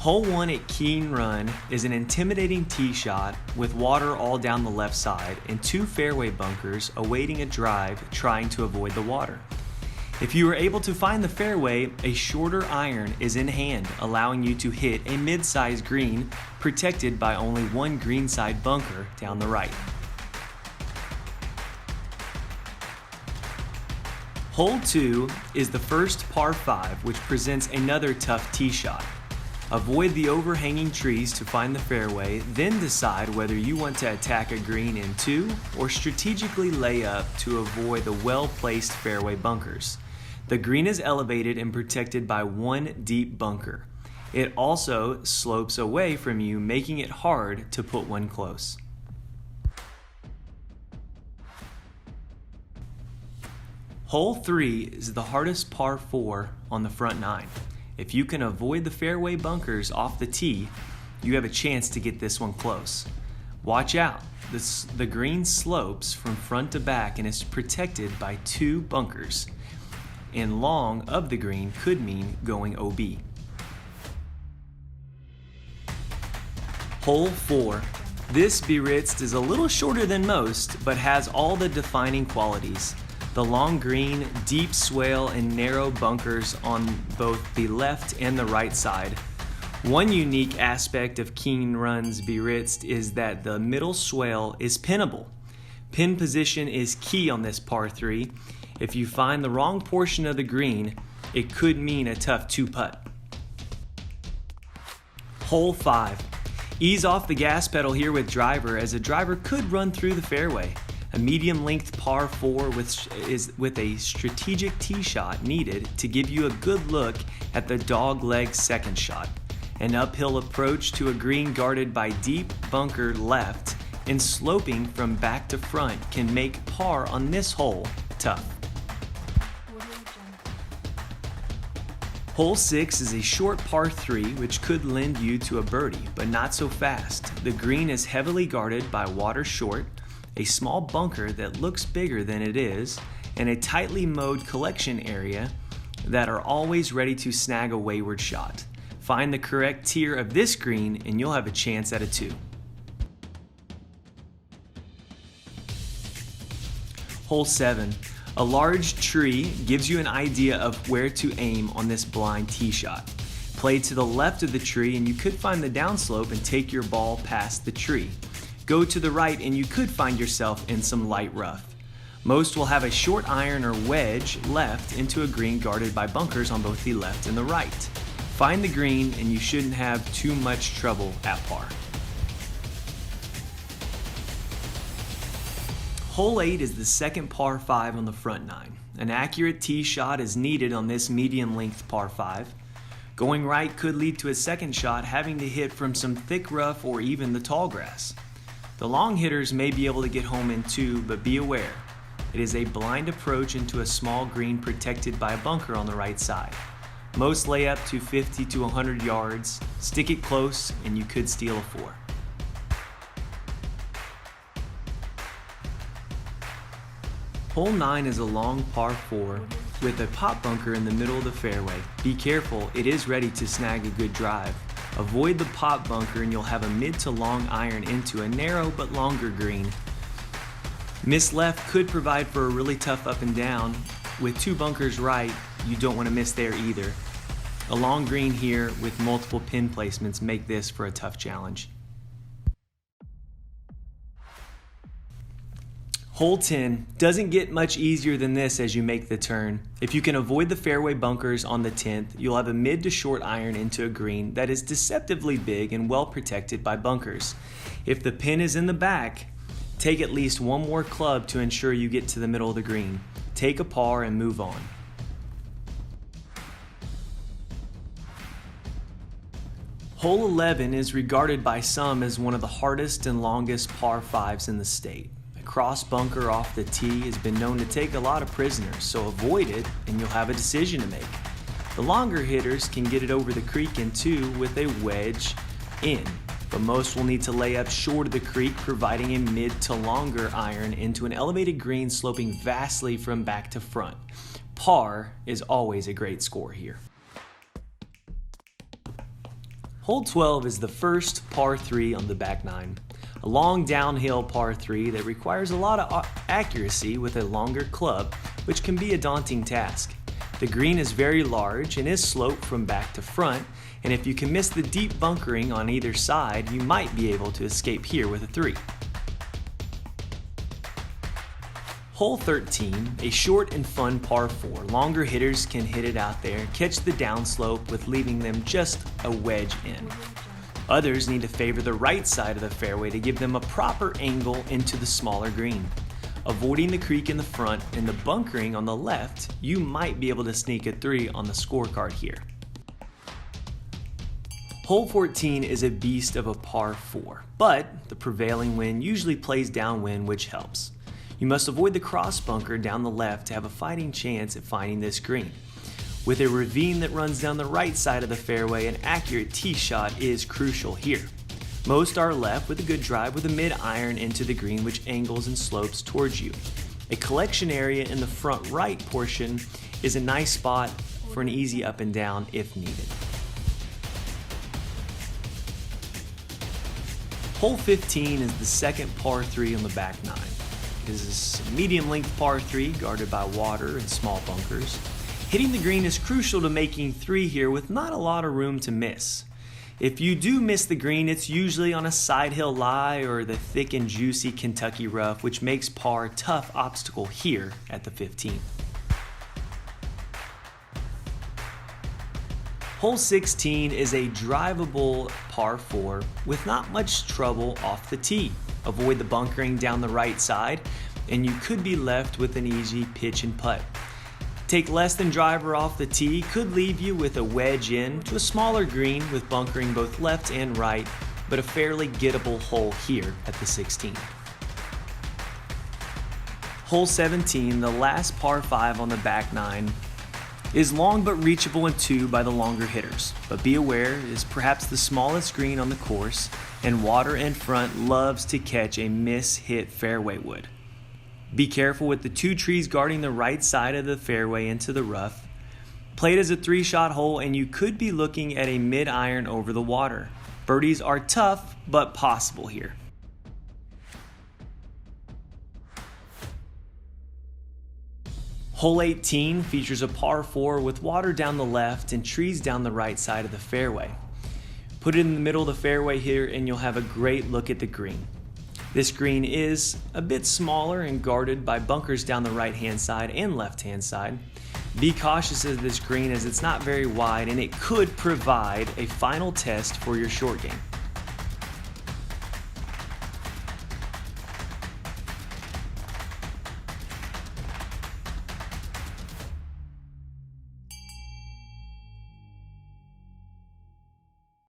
Hole 1 at Keene Run is an intimidating tee shot with water all down the left side and 2 fairway bunkers awaiting a drive trying to avoid the water. If you are able to find the fairway, a shorter iron is in hand, allowing you to hit a mid-sized green protected by only 1 greenside bunker down the right. Hole 2 is the first par 5, which presents another tough tee shot. Avoid the overhanging trees to find the fairway, then decide whether you want to attack a green in 2 or strategically lay up to avoid the well-placed fairway bunkers. The green is elevated and protected by 1 deep bunker. It also slopes away from you, making it hard to put one close. Hole 3 is the hardest par 4 on the front 9. If you can avoid the fairway bunkers off the tee, you have a chance to get this one close. Watch out, the green slopes from front to back and is protected by 2 bunkers, and long of the green could mean going OB. Hole 4. This Biarritz is a little shorter than most, but has all the defining qualities. The long green, deep swale, and narrow bunkers on both the left and the right side. One unique aspect of Keene Run's Biarritz is that the middle swale is pinnable. Pin position is key on this par 3. If you find the wrong portion of the green, it could mean a tough 2-putt. Hole 5. Ease off the gas pedal here with driver, as a driver could run through the fairway. A medium-length par 4 with a strategic tee shot needed to give you a good look at the dog-leg second shot. An uphill approach to a green guarded by deep bunker left and sloping from back to front can make par on this hole tough. Hole 6 is a short par 3 which could lend you to a birdie, but not so fast. The green is heavily guarded by water short, a small bunker that looks bigger than it is, and a tightly mowed collection area that are always ready to snag a wayward shot. Find the correct tier of this green and you'll have a chance at a 2. Hole 7. A large tree gives you an idea of where to aim on this blind tee shot. Play to the left of the tree and you could find the downslope and take your ball past the tree. Go to the right and you could find yourself in some light rough. Most will have a short iron or wedge left into a green guarded by bunkers on both the left and the right. Find the green and you shouldn't have too much trouble at par. Hole 8 is the second par 5 on the front 9. An accurate tee shot is needed on this medium-length par 5. Going right could lead to a second shot having to hit from some thick rough or even the tall grass. The long hitters may be able to get home in 2, but be aware. It is a blind approach into a small green protected by a bunker on the right side. Most lay up to 50 to 100 yards. Stick it close and you could steal a 4. Hole 9 is a long par 4 with a pop bunker in the middle of the fairway. Be careful, it is ready to snag a good drive. Avoid the pop bunker and you'll have a mid to long iron into a narrow but longer green. Miss left could provide for a really tough up and down. With 2 bunkers right, you don't want to miss there either. A long green here with multiple pin placements make this for a tough challenge. Hole 10 doesn't get much easier than this as you make the turn. If you can avoid the fairway bunkers on the 10th, you'll have a mid to short iron into a green that is deceptively big and well protected by bunkers. If the pin is in the back, take at least 1 more club to ensure you get to the middle of the green. Take a par and move on. Hole 11 is regarded by some as one of the hardest and longest par 5s in the state. Cross bunker off the tee has been known to take a lot of prisoners, so avoid it and you'll have a decision to make. The longer hitters can get it over the creek in 2 with a wedge in, but most will need to lay up short of the creek, providing a mid to longer iron into an elevated green sloping vastly from back to front. Par is always a great score here. Hole 12 is the first par 3 on the back nine. A long downhill par 3 that requires a lot of accuracy with a longer club, which can be a daunting task. The green is very large and is sloped from back to front, and if you can miss the deep bunkering on either side, you might be able to escape here with a 3. Hole 13, a short and fun par 4. Longer hitters can hit it out there, catch the downslope with leaving them just a wedge in. Others need to favor the right side of the fairway to give them a proper angle into the smaller green. Avoiding the creek in the front and the bunkering on the left, you might be able to sneak a 3 on the scorecard here. Hole 14 is a beast of a par 4, but the prevailing wind usually plays downwind, which helps. You must avoid the cross bunker down the left to have a fighting chance at finding this green. With a ravine that runs down the right side of the fairway, an accurate tee shot is crucial here. Most are left with a good drive with a mid-iron into the green, which angles and slopes towards you. A collection area in the front right portion is a nice spot for an easy up and down if needed. Hole 15 is the second par 3 on the back nine. It is a medium length par 3 guarded by water and small bunkers. Hitting the green is crucial to making 3 here with not a lot of room to miss. If you do miss the green, it's usually on a side hill lie or the thick and juicy Kentucky rough, which makes par a tough obstacle here at the 15th. Hole 16 is a drivable par 4 with not much trouble off the tee. Avoid the bunkering down the right side, and you could be left with an easy pitch and putt. Take less than driver off the tee could leave you with a wedge in to a smaller green with bunkering both left and right, but a fairly gettable hole here at the 16th. Hole 17, the last par 5 on the back nine, is long but reachable in 2 by the longer hitters, but be aware it is perhaps the smallest green on the course, and water in front loves to catch a miss-hit fairway wood. Be careful with the 2 trees guarding the right side of the fairway into the rough. Play it as a 3-shot hole, and you could be looking at a mid-iron over the water. Birdies are tough, but possible here. Hole 18 features a par 4 with water down the left and trees down the right side of the fairway. Put it in the middle of the fairway here and you'll have a great look at the green. This green is a bit smaller and guarded by bunkers down the right hand side and left hand side. Be cautious of this green as it's not very wide and it could provide a final test for your short game.